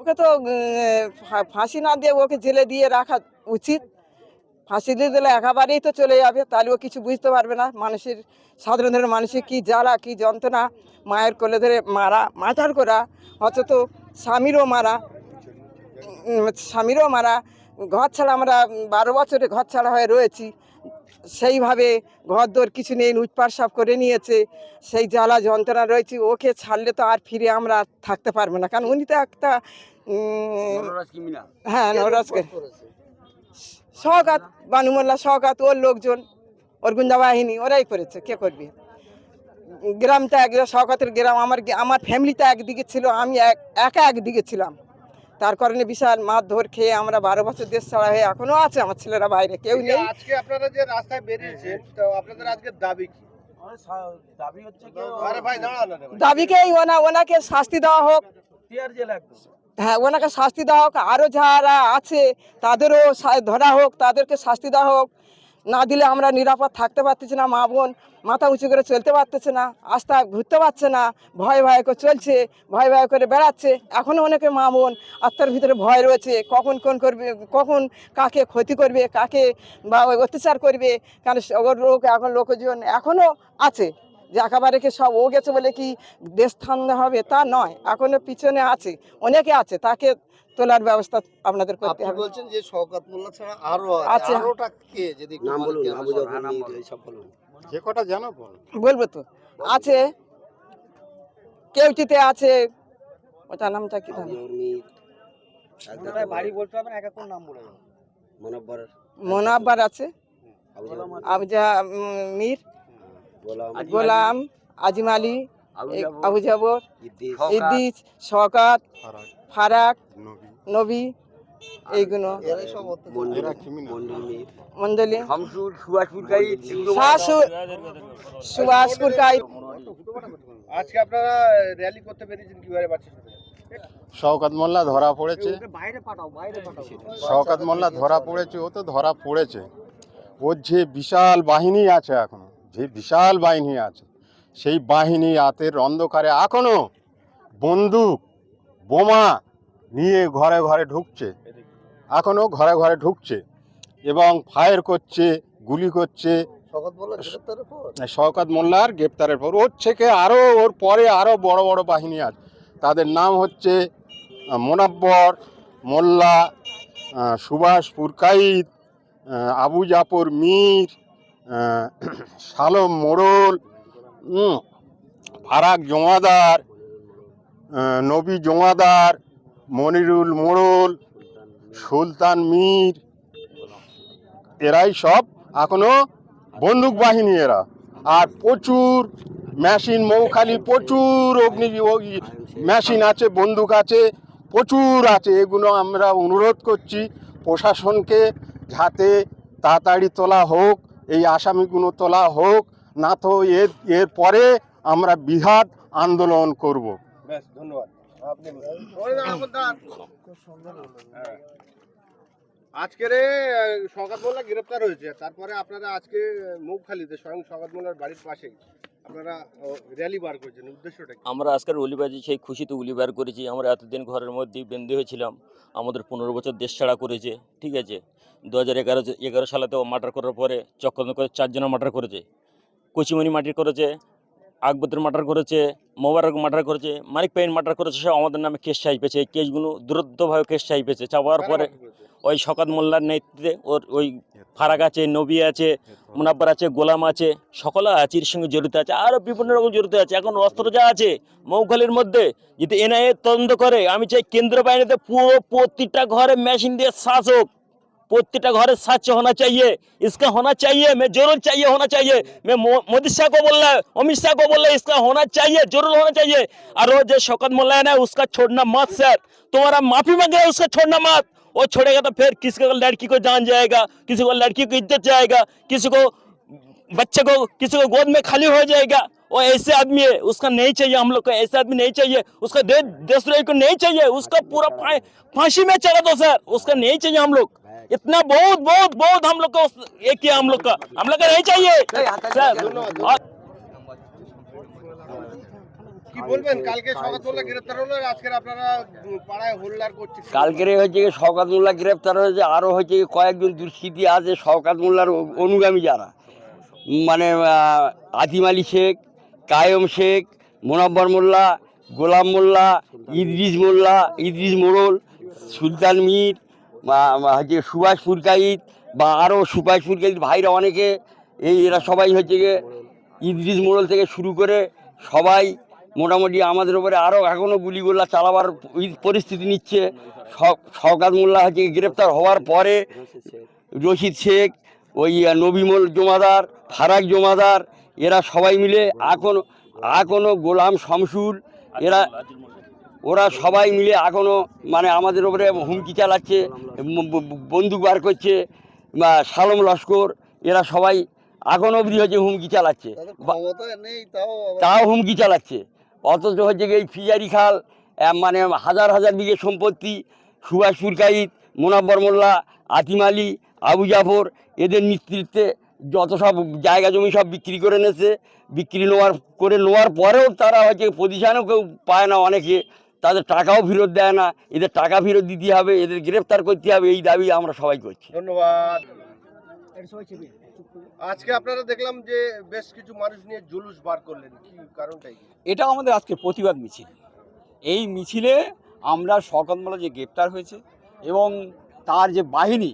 ওকে তো ফাঁসি না দিয়ে ওকে জেলে দিয়ে রাখা উচিত। ফাঁসি দিয়ে দিলে একেবারেই তো চলে যাবে, তাহলে ও কিছু বুঝতে পারবে না। মানুষের সাধারণ মানুষের কি জ্বালা কি যন্ত্রণা, মায়ের কোলে ধরে মারা, মারধর করা, অথচ স্বামীরও মারা, স্বামীরও মারা। ঘর ছাড়া আমরা 12 বছরে ঘর ছাড়া হয়ে রয়েছি, সেইভাবে ঘর দোর কিছু নেই, লুটপাট সব করে নিয়েছে। সেই জ্বালা যন্ত্রণা রয়েছে। ওকে ছাড়লে তো আর ফিরে আমরা থাকতে পারবো না, কারণ উনি তো একটা হ্যাঁ নরাজকে সহগাত, বানুমোল্লা সহগাত, ওর লোকজন, ওর গুন্ডা বাহিনী, ওরাই করেছে। কে করবে? গ্রামটা সহগাতের গ্রাম। আমার ফ্যামিলিটা একদিকে ছিল, আমি একা একদিকে ছিলাম। তার কারণে বিশাল মারধর খেয়ে আমরা 12 বছর দেশ ছাড়া হয়ে এখনো আছে আমার ছেলেরা বাইরে, কেউ নেই। আজকে আপনারা যে রাস্তায় বেরিয়েছেন, তো আপনাদের আজকে দাবি কি? দাবি হচ্ছে কি, আরে ভাই দাঁড়ান, দাবিকেই ওনাকে শাস্তি দেওয়া হোক। হ্যাঁ, ওনাকে শাস্তি দেওয়া হোক। আরও যারা আছে তাদেরও ধরা হোক, তাদেরকে শাস্তি দেওয়া হোক। না দিলে আমরা নিরাপদ থাকতে পারতেছি না। মা বোন মাথা উঁচু করে চলতে পারতেছে না, আস্থা ঘুরতে পারছে না, ভয় ভয় করে চলছে, ভয় ভয় করে বেড়াচ্ছে। এখনও অনেকে মা বোন আত্মার ভিতরে ভয় রয়েছে, কখন কোন করবে, কখন কাকে ক্ষতি করবে, কাকে বা অত্যাচার করবে। কারণ এখন লোকজন এখনও আছে যে একেবারে কি সব ও গেছে বলে কি দেশ ঠান্ডা হবে তা নয়, এখনো পিছনে আছে, অনেকে আছে, তাকে তোলার ব্যবস্থা আপনাদের করতে হবে। বলছেন যে শওকত মোল্লা ছাড়া আরো আছে। আরোটা কে, যদি নাম বলুন, আবু জাফর মীর, এই সব বলুন, যে কটা জানো বলবো তো। আছে কেউটিতে আছে, ওটার নামটা কি জানো, বাড়ি বলতে হবে না, এক এক নাম বলে দাও। মোনাব্বার আছে, আবজা মীর, গোলাম, আজিম আলী, আবু জাবর, ইদ্দিস, শওকত, ফারাক, নবী, এইগুলো মন্ডলী, সুভাষপুর কাই। আজকে আপনারা র্যালি করতে বেরিয়েছেন, কিভাবে পাচ্ছেন? শওকত মোল্লা ধরা পড়েছে, শওকত মোল্লা ধরা পড়েছে, ও তো ধরা পড়েছে। ওর যে বিশাল বাহিনী আছে, এখনো যে বিশাল বাহিনী আছে, সেই বাহিনী রাতের অন্ধকারে এখনো বন্দুক বোমা নিয়ে ঘরে ঘরে ঢুকছে, এখনো ঘরে ঘরে ঢুকছে এবং ফায়ার করছে, গুলি করছে। শওকত মোল্লার গ্রেপ্তারের পর ওর থেকে আরও, ওর পরে আরও বড় বড় বাহিনী আছে। তাদের নাম হচ্ছে মোনাব্বর মোল্লা, সুভাষ পুরকাইত, আবু জাফর মীর, সালম মোড়ল, ফারাক জমাদার, নবী জমাদার, মনিরুল মোড়ল, সুলতান মীর, এরাই সব এখনো বন্দুক বাহিনী এরা। আর প্রচুর মেশিন, মৌখালি প্রচুর অগ্নি মেশিন আছে, বন্দুক আছে, প্রচুর আছে। এগুলো আমরা অনুরোধ করছি প্রশাসনকে, যাতে তাড়াতাড়ি তোলা হোক, এই আসামিগুলো তোলা হোক, না তো এর পরে আমরা বৃহৎ আন্দোলন করব। বেশ, ধন্যবাদ। আজকের শওকত মোল্লা গ্রেপ্তার হয়েছে, তারপরে আপনারা আজকে মৌখালীতে স্বয়ং শওকত মোল্লার বাড়ির পাশেই আপনারা র্যালি বার করেছেন, উদ্দেশ্যটা কি? আমরা আজকের উলিবাজি সেই খুশিতে উলি বার করেছি। আমরা এতদিন ঘরের মধ্যেই বন্দী হয়েছিলাম, আমাদের 15 বছর দেশ ছাড়া করেছে, ঠিক আছে। 2011 সালেতেও মার্ডার করার পরে চক্রান্ত করে 4 জনের মার্ডার করেছে, কচিমণি মার্ডার করেছে, আকবর মার্ডার করেছে, মোবারক মার্ডার করেছে, মানিক পাইন মার্ডার করেছে। সব আমাদের নামে কেস চাইপেছে। এই কেসগুলো দ্রুতভাবে কেস চাইপেছে। চাওয়ার পরে ওই শওকত মোল্লার নেতৃত্বে ওর ওই ফারাক আছে, নবী আছে, মুনাব্বার আছে, গোলাম আছে, সকলে আছে, এর সঙ্গে জড়িত আছে, আরও বিভিন্ন রকম জড়িত আছে। এখন অস্ত্র যা আছে মৌখালীর মধ্যে, যদি এনআইএ তদন্ত করে, আমি চাই কেন্দ্র বাহিনীতে পুরো প্রতিটা ঘরে মেশিন দিয়ে শাসক, প্রত্যেকটা ঘরে सच होना चाहिए, इसका होना चाहिए, मैं जरूर चाहिए होना चाहिए। मैं मोदी शाह को बोल रहा है, अमित शाह को बोल रहा है, इसका होना चाहिए, जरूर होना चाहिए। और वो जो शौकत मोल्ला है ना, उसका छोड़ना मत सर, तुम्हारा माफी मांगे, उसका छोड़ना मत। वो छोड़ेगा तो फिर किसी को लड़की को जान जाएगा, किसी को लड़की को इज्जत जाएगा, किसी को बच्चे को, किसी को गोद में खाली हो जाएगा। वो ऐसे आदमी है, उसका नहीं चाहिए हम लोग को, ऐसे आदमी नहीं चाहिए, उसका देशद्रोही को नहीं चाहिए, उसका पूरा फांसी में चढ़ा दो सर, उसका नहीं चाहिए हम लोग। इतना बहुत बहुत बहुत हम लोग को एक किया, हम लोग का नहीं चाहिए सर। কি বলবেন? কালকে শওকত মোল্লা গ্রেপ্তার হলো আর আজকে আপনারা পাড়ায় হোল্লার করছেন। কালকের হচ্ছে কি শওকত মোল্লা গ্রেপ্তার হয়েছে, আরও হচ্ছে কি কয়েকজন দুষ্কৃতী আছে শওকত মোল্লার অনুগামী যারা, মানে আতিম আলী শেখ, কায়েম শেখ, মোনাব্বর মোল্লা, গোলাম মোল্লা, ইদ্রিস মোড়ল, সুলতান মীর, হচ্ছে সুভাষ পুরকাইত বা আরও সুভাষ পুরকাইত ভাইরা অনেকে, এরা সবাই হচ্ছে গিয়ে ইদ্রিস মোড়ল থেকে শুরু করে সবাই মোটামুটি আমাদের উপরে আরও এখনও গুলিগোলা চালাবার পরিস্থিতি নিচ্ছে। শওকত মোল্লা হচ্ছে গ্রেপ্তার হওয়ার পরে রশিদ শেখ, ওই নবীমল জমাদার, ফারাক জমাদার, এরা সবাই মিলে এখনও গোলাম শামসুল, ওরা সবাই মিলে এখনও মানে আমাদের উপরে হুমকি চালাচ্ছে, বন্দুক বার করছে, বা সালম লস্কর, এরা সবাই এখন অবধি হচ্ছে হুমকি চালাচ্ছে, তাও হুমকি চালাচ্ছে। অথচ হচ্ছে এই ফিজারি খাল, মানে হাজার হাজার বিঘে সম্পত্তি সুভাষ পুরকাইত, মোনাব্বর মোল্লা, আতিম আলী, আবু জাফর, এদের নেতৃত্বে যত সব জায়গা জমি সব বিক্রি করে নেছে। বিক্রি নেওয়ার পরেও তারা হচ্ছে পজিশানও কেউ পায় না, অনেকে তাদের টাকাও ফেরত দেয় না। এদের টাকা ফেরত দিতে হবে, এদের গ্রেপ্তার করতে হবে, এই দাবি আমরা সবাই করছি। ধন্যবাদ। আজকে আপনারা দেখলাম যে বেশ কিছু মানুষ নিয়ে জুলুস বার করলেন, কি কারণটাই? এটা আমাদের আজকে প্রতিবাদ মিছিল। এই মিছিলে আমরা শওকত মোল্লা যে গ্রেপ্তার হয়েছে এবং তার যে বাহিনী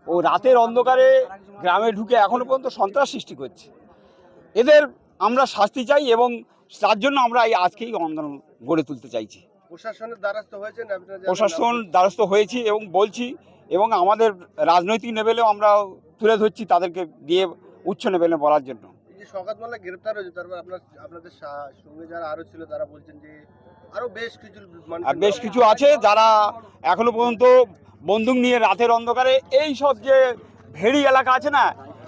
ও রাতের অন্ধকারে গ্রামে ঢুকে এখনও পর্যন্ত সন্ত্রাস সৃষ্টি করছে, এদের আমরা শাস্তি চাই এবং তার জন্য আমরা এই আজকেই আন্দোলন গড়ে তুলতে চাইছি। প্রশাসনের দ্বারস্থ হয়েছেন আপনারা? প্রশাসন দ্বারস্থ হয়েছি এবং বলছি, এবং আমাদের রাজনৈতিক লেভেলেও আমরা তুলে ধরছি তাদেরকে দিয়ে উচ্চ লেভেলে বলার জন্য। এই যে শওকত মোল্লা গ্রেপ্তার হয়েছে, তারপর আপনাদের সঙ্গে যারা আরো ছিল তারা বলছেন যে আরো বেশ কিছু আছে যারা এখনো পর্যন্ত বন্দুক নিয়ে রাতের অন্ধকারে এই সব যে ভেড়ি এলাকা আছে না,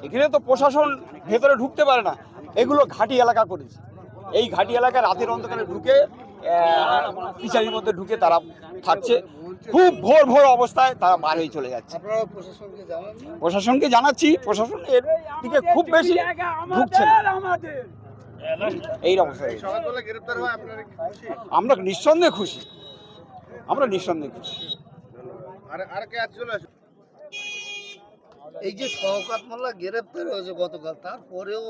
এখানে তো প্রশাসন ভেতরে ঢুকতে পারে না, এগুলো ঘাঁটি এলাকা করেছে। এই ঘাঁটি এলাকা রাতের অন্ধকারে ঢুকে পিছারির মধ্যে ঢুকে তারা থাকছে, খুব ভোর অবস্থায় তারা বার হয়ে চলে যাচ্ছে। প্রশাসনকে জানাচ্ছি, প্রশাসন এর দিকে খুব বেশি ঢুকছে না। এই অবস্থা আমরা নিঃসন্দেহে খুশি, এই যে শওকত মোল্লা গ্রেপ্তার হয়েছে গতকাল, তারপরেও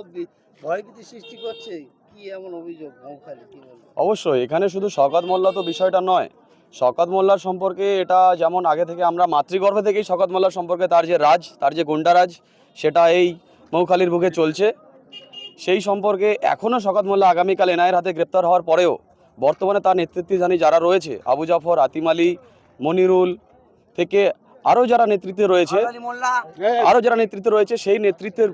ভয়ভীতি সৃষ্টি করছে, কি এমন অভিযোগ মৌখালি, কি বলবো? অবশ্যই এখানে শুধু শওকত মোল্লা তো বিষয়টা নয়। শওকত মোল্লার সম্পর্কে এটা যেমন আগে থেকে আমরা মাতৃগর্ভে থেকেই শওকত মোল্লার সম্পর্কে তার যে গুন্ডারাজ সেটা এই মৌখালির বুকে চলছে। সেই সম্পর্কে এখনও শওকত মোল্লা আগামীকাল এনআইএর হাতে গ্রেপ্তার হওয়ার পরেও বর্তমানে তার নেতৃত্বে যারা রয়েছে, আবু জাফর, আতিম আলী, মনিরুল থেকে আরও যারা নেতৃত্বে রয়েছে সেই নেতৃত্বের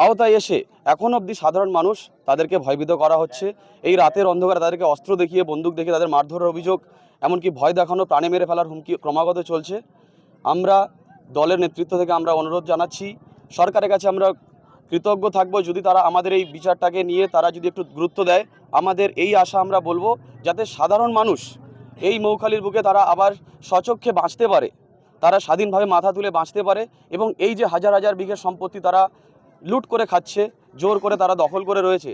আওতায় এসে এখন অবধি সাধারণ মানুষ তাদেরকে ভয়ভীত করা হচ্ছে। এই রাতের অন্ধকারে তাদেরকে অস্ত্র দেখিয়ে, বন্দুক দেখিয়ে তাদের মারধরের অভিযোগ, এমনকি ভয় দেখানো, প্রাণে মেরে ফেলার হুমকি ক্রমাগত চলছে। আমরা দলের নেতৃত্ব থেকে আমরা অনুরোধ জানাচ্ছি, সরকারের কাছে আমরা কৃতজ্ঞ থাকব যদি তারা আমাদের এই বিচারটাকে নিয়ে তারা যদি একটু গুরুত্ব দেয়। আমাদের এই আশা আমরা বলবো যাতে সাধারণ মানুষ এই মৌখালির বুকে তারা আবার স্বচক্ষে বাঁচতে পারে, তারা স্বাধীনভাবে মাথা তুলে বাঁচতে পারে, এবং এই যে হাজার হাজার বিঘের সম্পত্তি তারা লুট করে খাচ্ছে, জোর করে তারা দখল করে রয়েছে,